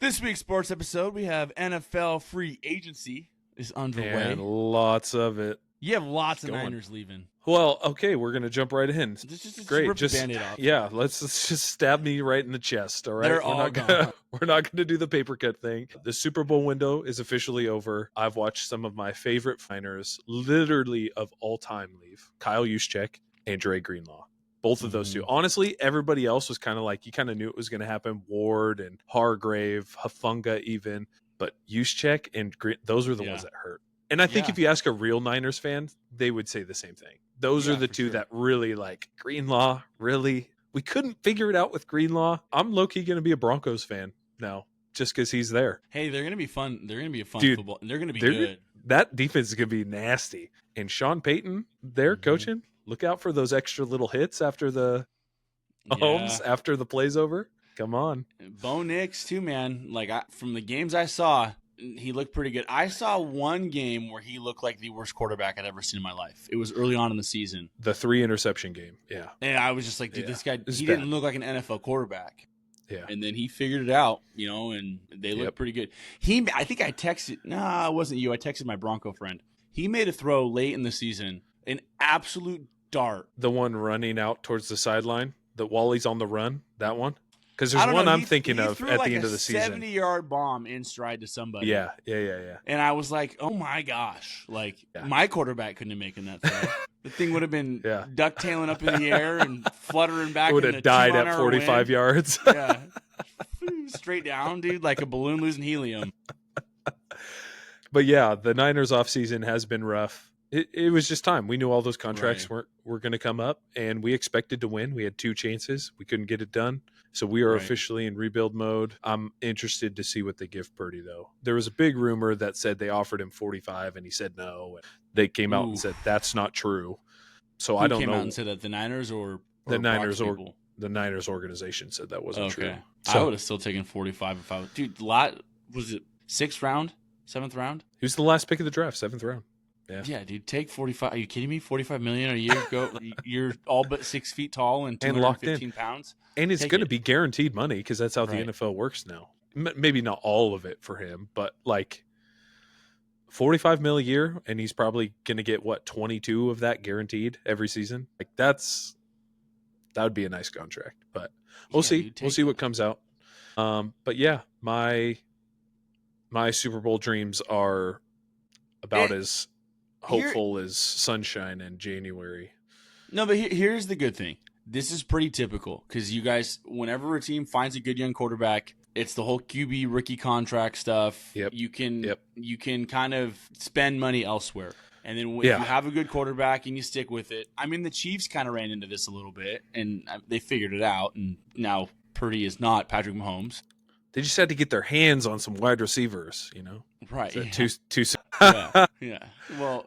This week's sports episode, we have NFL free agency is underway. And lots of it. You have lots of Niners leaving. Well, okay, we're going to jump right in. Just Great. rip the Band-Aid off. Yeah, let's just stab me right in the chest, all right? They're all gone. We're not going to do the paper cut thing. The Super Bowl window is officially over. I've watched some of my favorite Niners, literally of all time, leave. Kyle Juszczyk and Dre Greenlaw. Both of those two. Honestly, everybody else was kind of like, you kind of knew it was going to happen. Ward and Hargrave, Hufanga even. But Juszczyk and those were the ones that hurt. And I think if you ask a real Niners fan, they would say the same thing. Those are the two that really like Greenlaw. Really? We couldn't figure it out with Greenlaw. I'm low-key going to be a Broncos fan now just because he's there. Hey, they're going to be fun. They're going to be a fun football. And they're going to be good. That defense is going to be nasty. And Sean Payton, they're coaching. Look out for those extra little hits after the homes, after the play's over. Come on. Bo Nix, too, man. Like, from the games I saw, he looked pretty good. I saw one game where he looked like the worst quarterback I'd ever seen in my life. It was early on in the season. The 3-interception game, yeah. And I was just like, dude, this guy, he didn't look like an NFL quarterback. Yeah. And then he figured it out, and they looked pretty good. I think I texted, it wasn't you. I texted my Bronco friend. He made a throw late in the season, an absolute dart. The one running out towards the sideline, the Wally's on the run, that one? Because there's one I'm thinking of at the end of the season. 70-yard bomb in stride to somebody. Yeah. And I was like, oh my gosh. Like, my quarterback couldn't have making that throw. The thing would have been ducktailing up in the air and fluttering back. It would have died at 45 yards. Yeah. Straight down, dude, like a balloon losing helium. But yeah, the Niners offseason has been rough. It was just time. We knew all those contracts were going to come up, and we expected to win. We had 2 chances. We couldn't get it done. So we are officially in rebuild mode. I'm interested to see what they give Purdy, though. There was a big rumor that said they offered him 45, and he said no. And they came out and said that's not true. So I don't know. Who came out and said that? The Niners or the Niners or the Niners organization said that wasn't true. So, I would have still taken 45 if I was. Dude, was it 6th round, 7th round? He was the last pick of the draft, 7th round. Yeah, dude, take 45. Are you kidding me? $45 million a year. You're all but 6 feet tall and 215 pounds. And it's going to be guaranteed money because that's how the NFL works now. Maybe not all of it for him, but like $45 million a year, and he's probably going to get 22 of that guaranteed every season. Like that would be a nice contract. But we'll see. We'll see what comes out. But yeah, my Super Bowl dreams are about as hopeful as sunshine in January. No, but here's the good thing. This is pretty typical because you guys, whenever a team finds a good young quarterback, it's the whole QB rookie contract stuff. Yep. You can kind of spend money elsewhere. And then if you have a good quarterback and you stick with it. I mean, the Chiefs kind of ran into this a little bit, and they figured it out. And now Purdy is not Patrick Mahomes. They just had to get their hands on some wide receivers, Right. Too yeah. Well,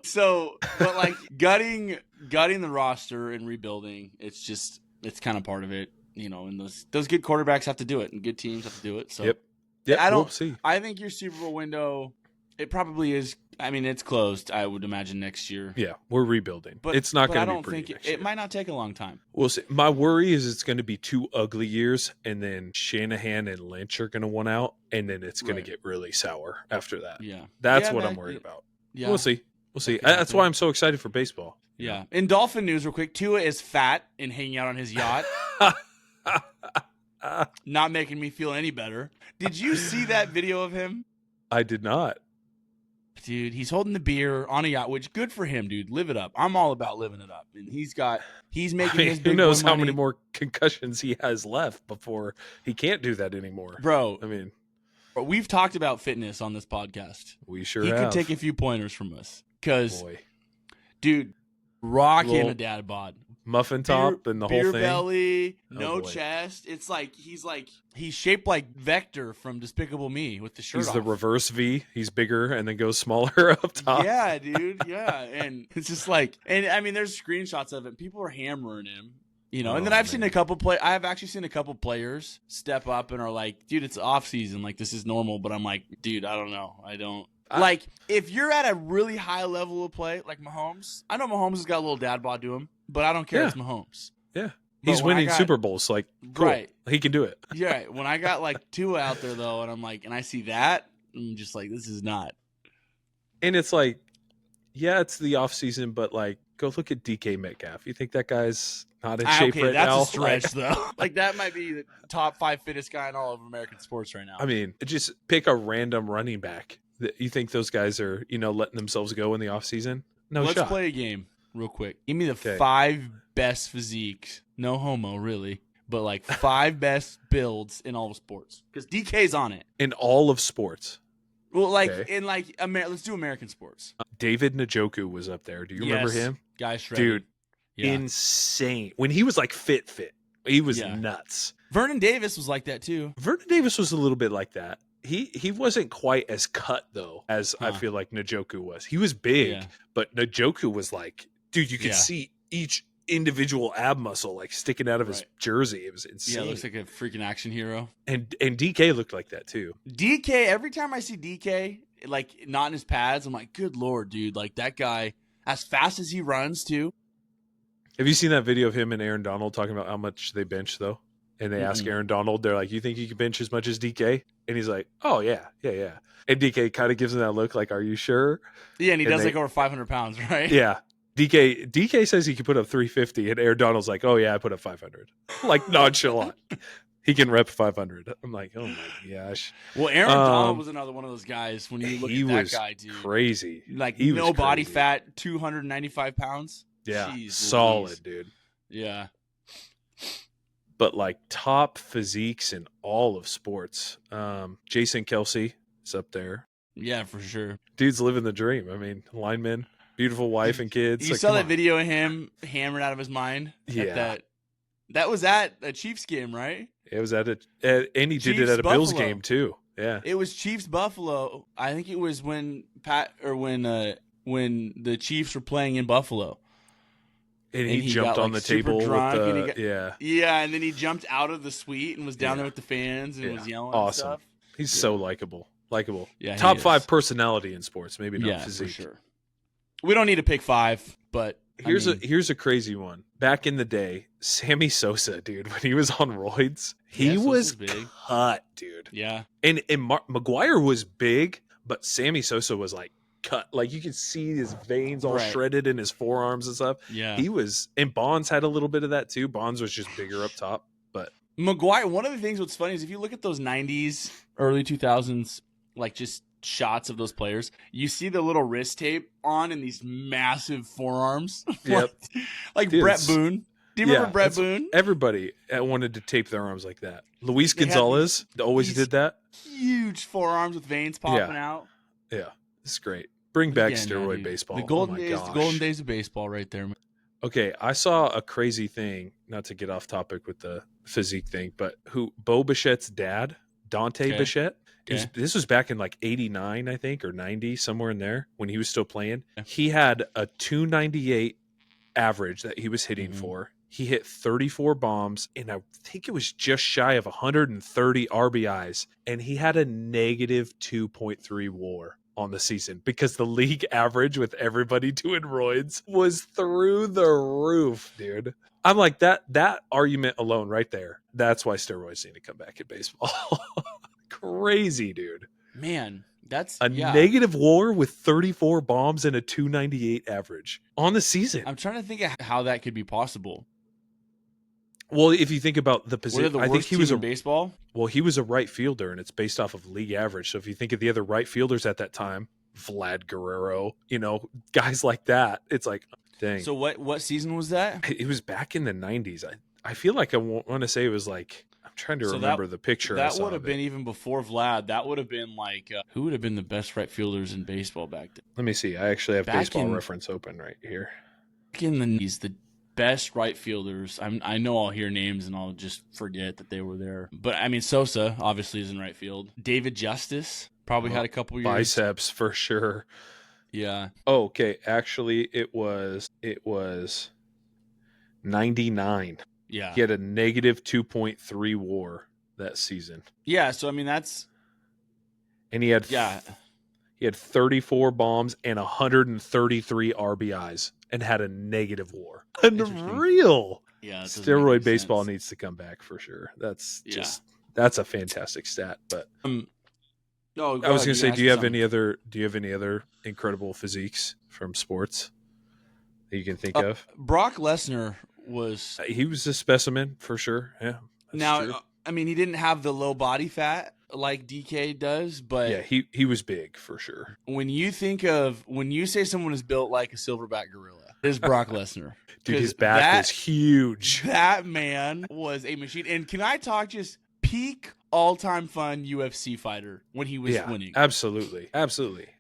but like gutting the roster and rebuilding, it's kind of part of it, and those good quarterbacks have to do it and good teams have to do it. So Yep, we'll see. I think your Super Bowl window, it probably is. I mean, it's closed, I would imagine, next year. Yeah, we're rebuilding. But it's not going to be pretty next year. It might not take a long time. We'll see. My worry is it's going to be 2 ugly years, and then Shanahan and Lynch are going to win out, and then it's going to get really sour after that. Yeah. That's what I'm worried about. Yeah. We'll see. That's why I'm so excited for baseball. Yeah. In Dolphin news, real quick, Tua is fat and hanging out on his yacht. Not making me feel any better. Did you see that video of him? I did not. Dude, he's holding the beer on a yacht, which good for him, dude. Live it up. I'm all about living it up. And he's making his big who knows how money. many more concussions he has left before he can't do that anymore. Bro, I mean, we've talked about fitness on this podcast. We sure have. He could take a few pointers from us. Because, dude, rocking a dad bod. Muffin top and the whole thing. Beer belly, no chest. It's like he's shaped like Vector from Despicable Me with the shirt off. He's the reverse V. He's bigger and then goes smaller up top. Yeah, dude. Yeah. And it's just like, and I mean, there's screenshots of it. People are hammering him. And then I've seen I've actually seen a couple players step up and are like, dude, it's off season. Like, this is normal. But I'm like, dude, I don't know. Like, if you're at a really high level of play, like Mahomes, I know Mahomes has got a little dad bod to him, but I don't care. It's Mahomes. Yeah. He's winning Super Bowls. Like, cool. Right. He can do it. Yeah. When I got like Tua out there though, and I'm like, and I see that, I'm just like, this is not. And it's like, yeah, it's the off season, but like, go look at DK Metcalf. You think that guy's not in shape right that's now? A stretch though. Like that might be the top 5 fittest guy in all of American sports right now. I mean, just pick a random running back. You think those guys are, letting themselves go in the off season? No Let's shot. play a game real quick. Give me the 5 best physiques. No homo, really. But like 5 best builds in all of sports. Because DK's on it. In all of sports. Well, like in like let's do American sports. David Njoku was up there. Do you remember him? Guy shredded. Dude, insane. When he was like fit, he was nuts. Vernon Davis was like that too. Vernon Davis was a little bit like that. He wasn't quite as cut though as I feel like Njoku was. He was big, but Njoku was like, dude, you could see each individual ab muscle like sticking out of his jersey. It was insane. Yeah, looks like a freaking action hero. And DK looked like that too. DK, every time I see DK like not in his pads, I'm like, good lord, dude, like that guy as fast as he runs too. Have you seen that video of him and Aaron Donald talking about how much they bench though? And they ask Aaron Donald, they're like, you think you can bench as much as DK? And he's like, oh, yeah. And DK kind of gives him that look like, are you sure? Yeah, and he does like over 500 pounds, right? Yeah. DK says he can put up 350, and Aaron Donald's like, oh, yeah, I put up 500. Like, nonchalant. He can rep 500. I'm like, oh, my gosh. Well, Aaron Donald was another one of those guys when you look at that guy, dude. Crazy. Like, no body fat, 295 pounds. Yeah, Jeez, solid, dude. Yeah. But like top physiques in all of sports. Jason Kelsey is up there. Yeah, for sure. Dude's living the dream. I mean, lineman, beautiful wife and kids. You saw that video of him hammered out of his mind? Yeah. That was at a Chiefs game, right? It was and he did it at a Bills game too. Yeah. It was Chiefs Buffalo. I think it was when the Chiefs were playing in Buffalo. And he jumped on the table with yeah, and then he jumped out of the suite and was down there with the fans and was yelling and stuff. He's so likable. Yeah, top 5 personality in sports, maybe not physique. For sure. We don't need to pick 5, but here's a crazy one. Back in the day, Sammy Sosa, dude, when he was on roids, he was big. Cut, dude. Yeah, and McGuire was big, but Sammy Sosa was like cut, like you could see his veins all shredded in his forearms and stuff. Yeah, he was, and Bonds had a little bit of that too. Bonds was just bigger up top, but McGuire. One of the things what's funny is if you look at those 90s, early 2000s, like just shots of those players, you see the little wrist tape on and these massive forearms. Yep, like dude, Brett Boone. Do you remember Brett Boone? Everybody wanted to tape their arms like that. Luis Gonzalez always did that. Huge forearms with veins popping out. Yeah, this is great. Bring back steroid baseball. The golden days of baseball right there. Okay, I saw a crazy thing, not to get off topic with the physique thing, but Bo Bichette's dad, Dante Bichette, this was back in like 89, I think, or 90, somewhere in there, when he was still playing. Yeah. He had a 298 average that he was hitting for. He hit 34 bombs, and I think it was just shy of 130 RBIs, and he had a negative 2.3 WAR on the season because the league average with everybody doing roids was through the roof, dude. I'm like, that argument alone right there, that's why steroids need to come back in baseball. Crazy, dude. Man, that's negative WAR with 34 bombs and a 298 average on the season. I'm trying to think of how that could be possible. Well, if you think about the position, I think he was in baseball. Well, he was a right fielder, and it's based off of league average. So if you think of the other right fielders at that time, Vlad Guerrero, guys like that, it's like, dang. So what season was that? It was back in the 90s. I feel like I want to say it was like, I'm trying to remember the picture. That would have been even before Vlad. That would have been like, who would have been the best right fielders in baseball back then? Let me see. I actually have Baseball Reference open right here. Back in the 90s, the best right fielders. I know I'll hear names and I'll just forget that they were there. But I mean, Sosa obviously is in right field. David Justice probably had a couple years. Biceps for sure. Yeah. Oh, okay. Actually, it was 99. Yeah. He had a negative 2.3 WAR that season. Yeah. So I mean, and he had 34 bombs and 133 RBIs. And had a negative WAR. Unreal. Yeah, that doesn't make Steroid any baseball sense. needs to come back for sure. That's Yeah. just that's a fantastic stat. But No, I go was ahead. gonna You say, can ask me something. do you have any other incredible physiques from sports that you can think of? Brock Lesnar was He was a specimen for sure. Yeah, that's now. true. I mean, he didn't have the low body fat like DK does, but Yeah, he was big for sure. when you say someone is built like a silverback gorilla, it is Brock Lesnar. Dude, his 'Cause back was huge. that man was a machine. And can I talk just peak all-time fun UFC fighter when he was Yeah, winning? absolutely.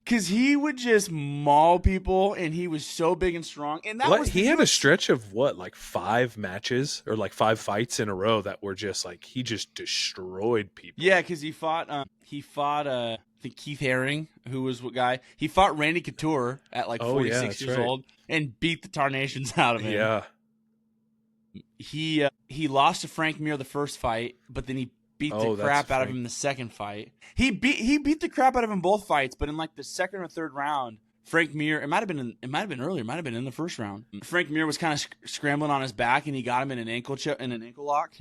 Because he would just maul people, and he was so big and strong. And that was He had a stretch of like 5 matches or like 5 fights in a row that were just like he just destroyed people. Yeah, because he fought I think Keith Haring, who was what guy. He fought Randy Couture at like 46 years old and beat the tarnations out of him. Yeah. He lost to Frank Mir the first fight, but then he beat the crap out of him in the second fight. He beat the crap out of him both fights, but in like the second or third round, Frank Mir, it might have been earlier, it might have been in the first round. Frank Mir was kind of scrambling on his back, and he got him in an ankle lock,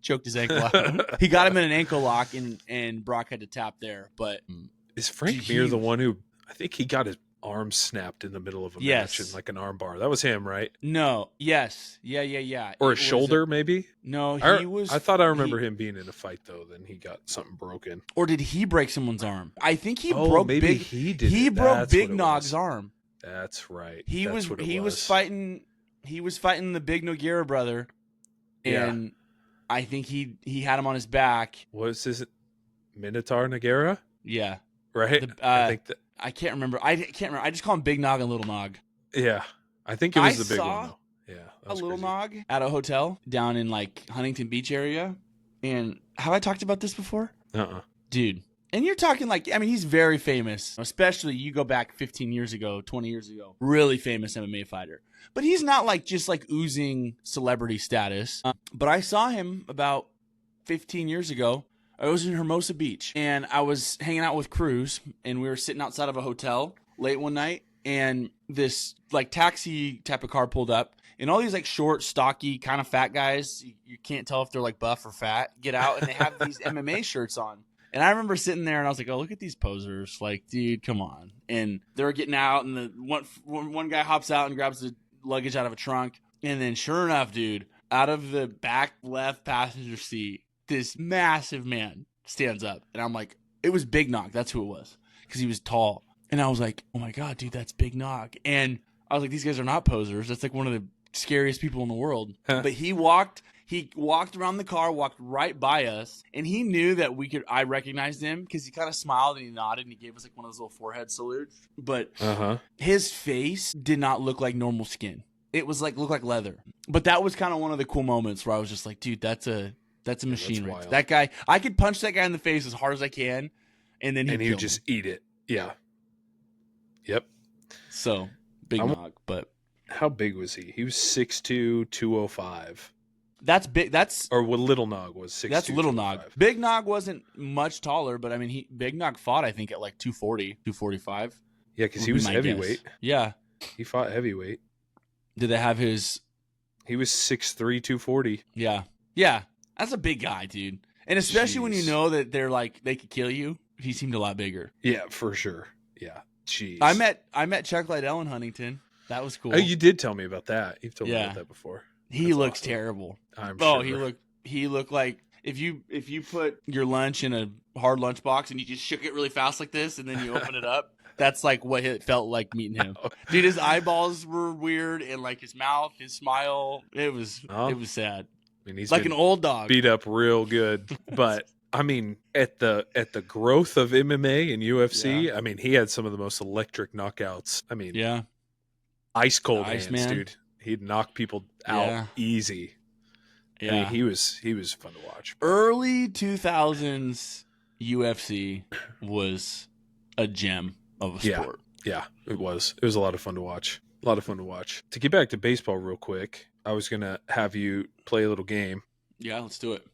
choked his ankle out. He got him in an ankle lock, and Brock had to tap there. But is Frank Mir the one who I think he got his arm snapped in the middle of a match in like an arm bar? That was him, right? No. Yes. Yeah. Or a shoulder, maybe? No, he was. I thought I remember him being in a fight though. Then he got something broken. Or did he break someone's arm? I think he broke. Maybe he did. He broke Big Nog's arm. That's right. He was fighting. He was fighting the Big Nogueira brother, and I think he had him on his back. Was this Minotaur Nogueira? Yeah. Right. I think that. I can't remember. I just call him Big Nog and Little Nog. Yeah, I think it was the big one though. Yeah, a Little Nog at a hotel down in like Huntington Beach area. And have I talked about this before? Dude. And you're talking like, I mean, he's very famous, especially you go back 15 years ago, 20 years ago, really famous MMA fighter. But he's not like just like oozing celebrity status. But I saw him about 15 years ago. I was in Hermosa Beach, and I was hanging out with Cruz, and we were sitting outside of a hotel late one night, and this like taxi type of car pulled up, and all these like short, stocky, kind of fat guys, you can't tell if they're like buff or fat, get out, and they have these MMA shirts on. And I remember sitting there, and I was like, oh, look at these posers. Like, dude, come on. And they're getting out, and the one guy hops out and grabs the luggage out of a trunk, and then sure enough, dude, out of the back left passenger seat, this massive man stands up, and I'm like, it was Big Nog. That's who it was, because he was tall. And I was like, oh my god, dude, that's Big Nog. And I was like, these guys are not posers. That's like one of the scariest people in the world. But he walked around the car, walked right by us, and he knew that I recognized him because he kind of smiled and he nodded and he gave us like one of those little forehead salutes. But his face did not look like normal skin. It was like looked like leather. But that was kind of one of the cool moments where I was just like, dude, that's a machine. Right? That guy, I could punch that guy in the face as hard as I can, and then he would just eat it. Yeah. Yep. So Big Nog, but how big was he? He was 6'2", 205. That's big. Or what Little Nog was 6'2". That's Little Nog. Big Nog wasn't much taller, but I mean, Big Nog fought I think at like 240, 245. Yeah, because he was heavyweight. Guess. Yeah, he fought heavyweight. Did they have his? He was 6'3", 240. Yeah. That's a big guy, dude. And especially when you know that they're like they could kill you. He seemed a lot bigger. Yeah, for sure. Yeah. Jeez. I met Chuck Liddell in Huntington. That was cool. Oh, you did tell me about that. You've told me about that before. He looks terrible. I'm sure. He looked like if you put your lunch in a hard lunch box and you just shook it really fast like this and then you open it up. That's like what it felt like meeting him. Dude, his eyeballs were weird and like his mouth, his smile, it was sad. I mean, he's like an old dog. Beat up real good. But I mean, at the growth of MMA and UFC, I mean, he had some of the most electric knockouts. I mean, ice cold hands, man. Dude. He'd knock people out easy. Yeah, I mean, he was fun to watch. Early 2000s UFC was a gem of a sport. Yeah, it was. It was a lot of fun to watch. To get back to baseball real quick, I was going to have you play a little game. Yeah, let's do it.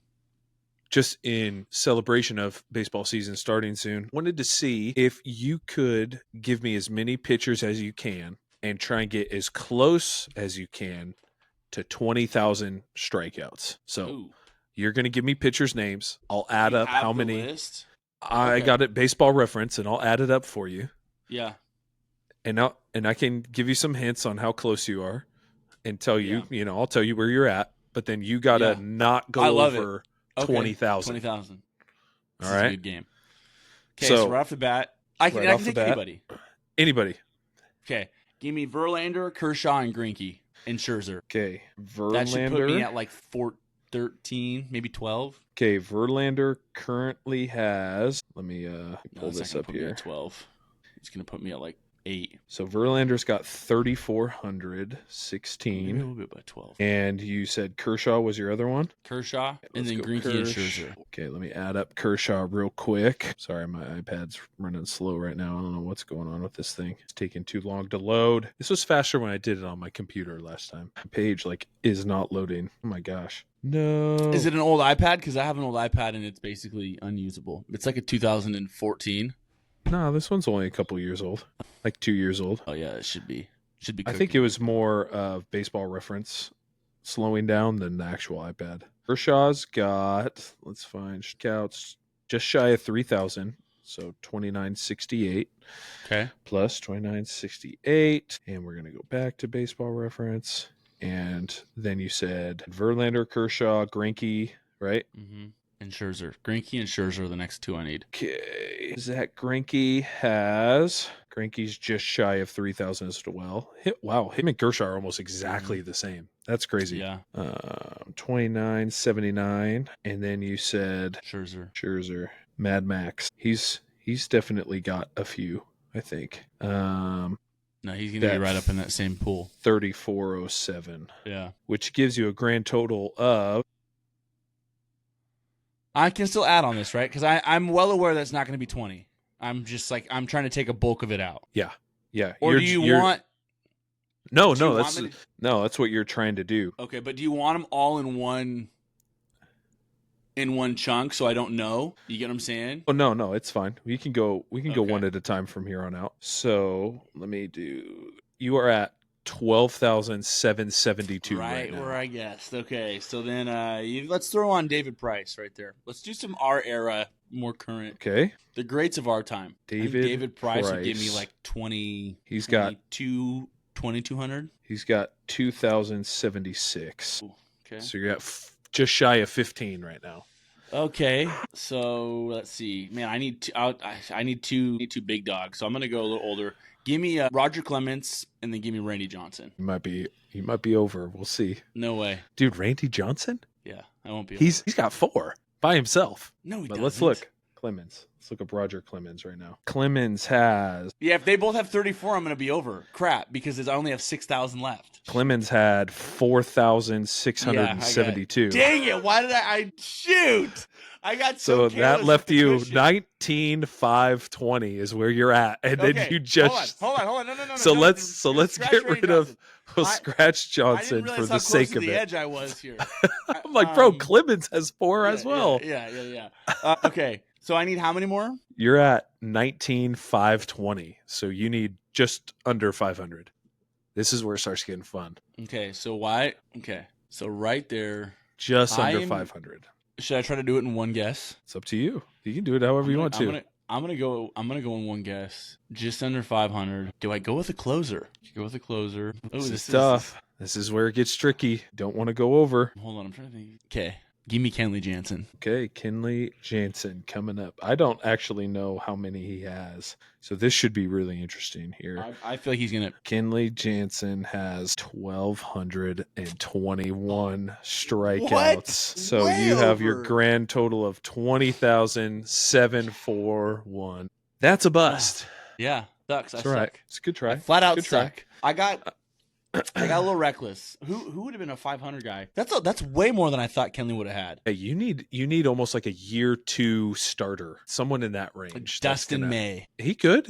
Just in celebration of baseball season starting soon, wanted to see if you could give me as many pitchers as you can and try and get as close as you can to 20,000 strikeouts. So Ooh. you're going to give me pitchers' names. I'll add You up have how the many. list? I Okay. got it Baseball Reference, and I'll add it up for you. Yeah. And I can give you some hints on how close you are, and tell you, Yeah. I'll tell you where you're at. But then you got to Yeah. not I go love over Okay. 20,000. 20,000. This All is a right. good game. Okay, so So right off the bat, I can take anybody. Anybody. Okay. Give me Verlander, Kershaw, and Greinke, and Scherzer. Okay. Verlander. That should put me at like 13, maybe 12. Okay, Verlander currently has. Let me pull That's this not up gonna put me here. at 12. It's gonna put me at like 8. So Verlander's got 3,400, Maybe a 16. little bit by 12. And you said Kershaw was your other one? Kershaw, and Let's then go Greinke and Scherzer. Okay, let me add up Kershaw real quick. Sorry, my iPad's running slow right now. I don't know what's going on with this thing. It's taking too long to load. This was faster when I did it on my computer last time. My page is not loading. Oh my gosh. No. Is it an old iPad? Because I have an old iPad and it's basically unusable. It's like a 2014. No, this one's only a couple years old. Like 2 years old. Oh yeah, it should be. I think it was more of Baseball Reference slowing down than the actual iPad. Kershaw's got, let's find scouts, just shy of 3,000. So 2,968. Okay. Plus 2,968. And we're going to go back to Baseball Reference. And then you said Verlander, Kershaw, Greinke, right? Mm-hmm. And Scherzer. Greinke and Scherzer are the next two I need. Okay. Zac Greinke's just shy of 3,000 as well. Wow, him and Kershaw are almost exactly the same. That's crazy. Yeah. 2,979. And then you said Scherzer. Mad Max. He's definitely got a few, I think. No, he's going to be right up in that same pool. 3,407. Yeah. Which gives you a grand total of. I can still add on this, right? Because I'm well aware that it's not going to be 20. I'm just I'm trying to take a bulk of it out. Yeah. Or do you want? No, that's what you're trying to do. Okay, but do you want them all in one chunk so I don't know? You get what I'm saying? Oh no, it's fine. We can go Okay. one at a time from here on out. So let me do. You are at 12,772 right now. Where I guessed. Okay, so then let's throw on David Price right there. Let's do some our era, more current. Okay. The greats of our time. David Price would give me like 20. He's got 2,200. He's got 2,076. Okay. So you're at just shy of 15 right now. Okay, so let's see. Man, I need two big dogs. So I'm gonna go a little older. Give me Roger Clemens, and then give me Randy Johnson. He might be over. We'll see. No way, dude. Randy Johnson? Yeah, I won't be. He's got 4 by himself. No, he but doesn't. Let's look. Clemens. Let's look up Roger Clemens right now. Clemens has. Yeah, if they both have 34, I'm gonna be over. Crap, because I only have 6,000 left. Clemens had 4,672. Dang it! Why did I shoot? I got so that left you 19,520 is where you're at, and then you just hold on. No. So let's get rid of. We'll scratch Johnson for the sake of it. The edge I was here. I'm like, bro, Clemens has 4 as well. Yeah. Okay, so I need how many more? You're at 19,520, so you need just under 500. This is where it starts getting fun. Okay, so why? Okay, so right there, just under 500. Should I try to do it in one guess? It's up to you. You can do it however you want to. I'm gonna go in one guess, just under 500. Do I go with a closer? Go with a closer. Oh, this is tough. This is where it gets tricky. Don't want to go over. Hold on, I'm trying to think. Okay, give me Kenley Jansen. Okay, Kenley Jansen coming up. I don't actually know how many he has, so this should be really interesting here. I feel like he's gonna. Kenley Jansen has 1,221 strikeouts. What? So Way you have over. your grand total of 20,741. That's a bust. Yeah, sucks. That's right. Suck. It's a good try. I flat out suck. I got a little reckless. Who would have been a 500 guy? That's way more than I thought Kenley would have had. Hey, you need almost like a year 2 starter, someone in that range. Like Dustin May. He could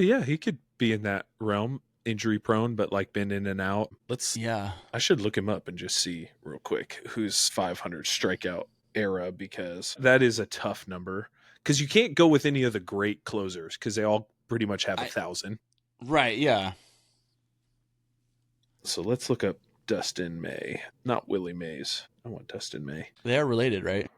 be in that realm. Injury prone, but like been in and out. I should look him up and just see real quick who's 500 strikeout era, because that is a tough number. Because you can't go with any of the great closers because they all pretty much have 1,000. Right. Yeah. So let's look up Dustin May, not Willie Mays. I want Dustin May. They are related, right?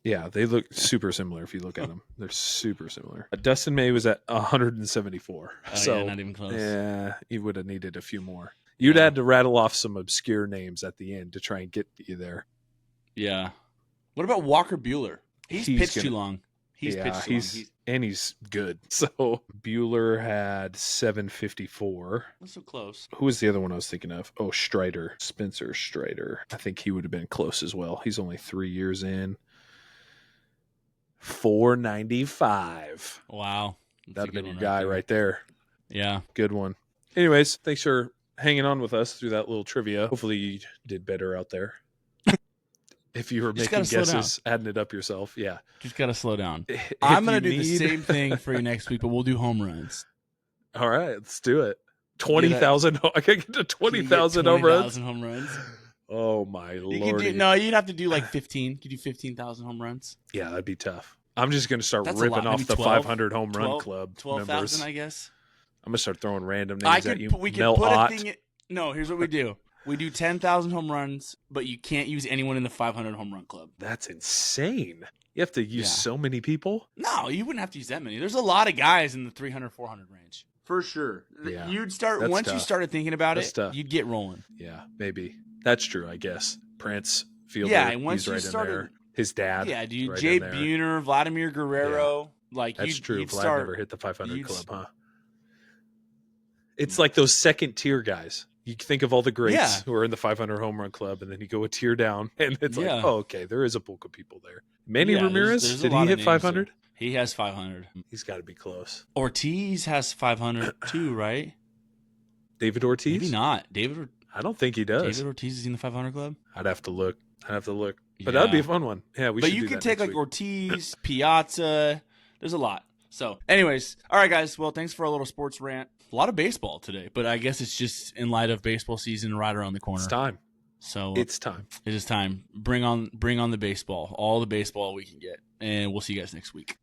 Yeah, they look super similar if you look at them. They're super similar. Dustin May was at 174. Oh, so, yeah, not even close. Yeah, he would have needed a few more. You'd had to rattle off some obscure names at the end to try and get you there. Yeah. What about Walker Buehler? He's pitched too long. He's pitched too long. And he's good. So Bueller had 754. That's so close. Who was the other one I was thinking of? Oh, Strider. Spencer Strider. I think he would have been close as well. He's only 3 years in. 495. Wow. That'd have been your guy right there. Yeah. Good one. Anyways, thanks for hanging on with us through that little trivia. Hopefully you did better out there. If you were making guesses, adding it up yourself, yeah. Just got to slow down. I'm going to do the same thing for you next week, but we'll do home runs. All right, let's do it. 20,000. I can get to 20,000 home runs. 20,000 home runs. Oh, my Lord. You'd have to do like 15. You could do 15,000 home runs. Yeah, that'd be tough. I'm just going to start ripping off the 500 home run club 12,000, I guess. I'm going to start throwing random names at you. We could put a thing no, here's what we do. We do 10,000 home runs, but you can't use anyone in the 500 home run club. That's insane. You have to use so many people? No, you wouldn't have to use that many. There's a lot of guys in the 300, 400 range. For sure. Yeah, you started thinking about it, you'd get rolling. Yeah, maybe. That's true, I guess. Prince, Fielder, and once he's right in there. His dad. Yeah, dude. Right Jay Buhner, Vladimir Guerrero. Yeah. Like that's true. Vlad never hit the 500 club, huh? It's like those second tier guys. You think of all the greats who are in the 500 home run club, and then you go a tier down, and it's like, oh, okay, there is a bulk of people there. Manny Ramirez, did he hit 500? He has 500. He's got to be close. Ortiz has 500 too, right? David Ortiz? Maybe not. I don't think he does. David Ortiz is in the 500 club? I'd have to look. But that'd be a fun one. Yeah, we should do that. But you could take like Ortiz, Piazza. There's a lot. So, anyways, all right, guys. Well, thanks for a little sports rant. A lot of baseball today, but I guess it's just in light of baseball season right around the corner. It's time. So it's time. It is time. Bring on the baseball. All the baseball we can get, and we'll see you guys next week.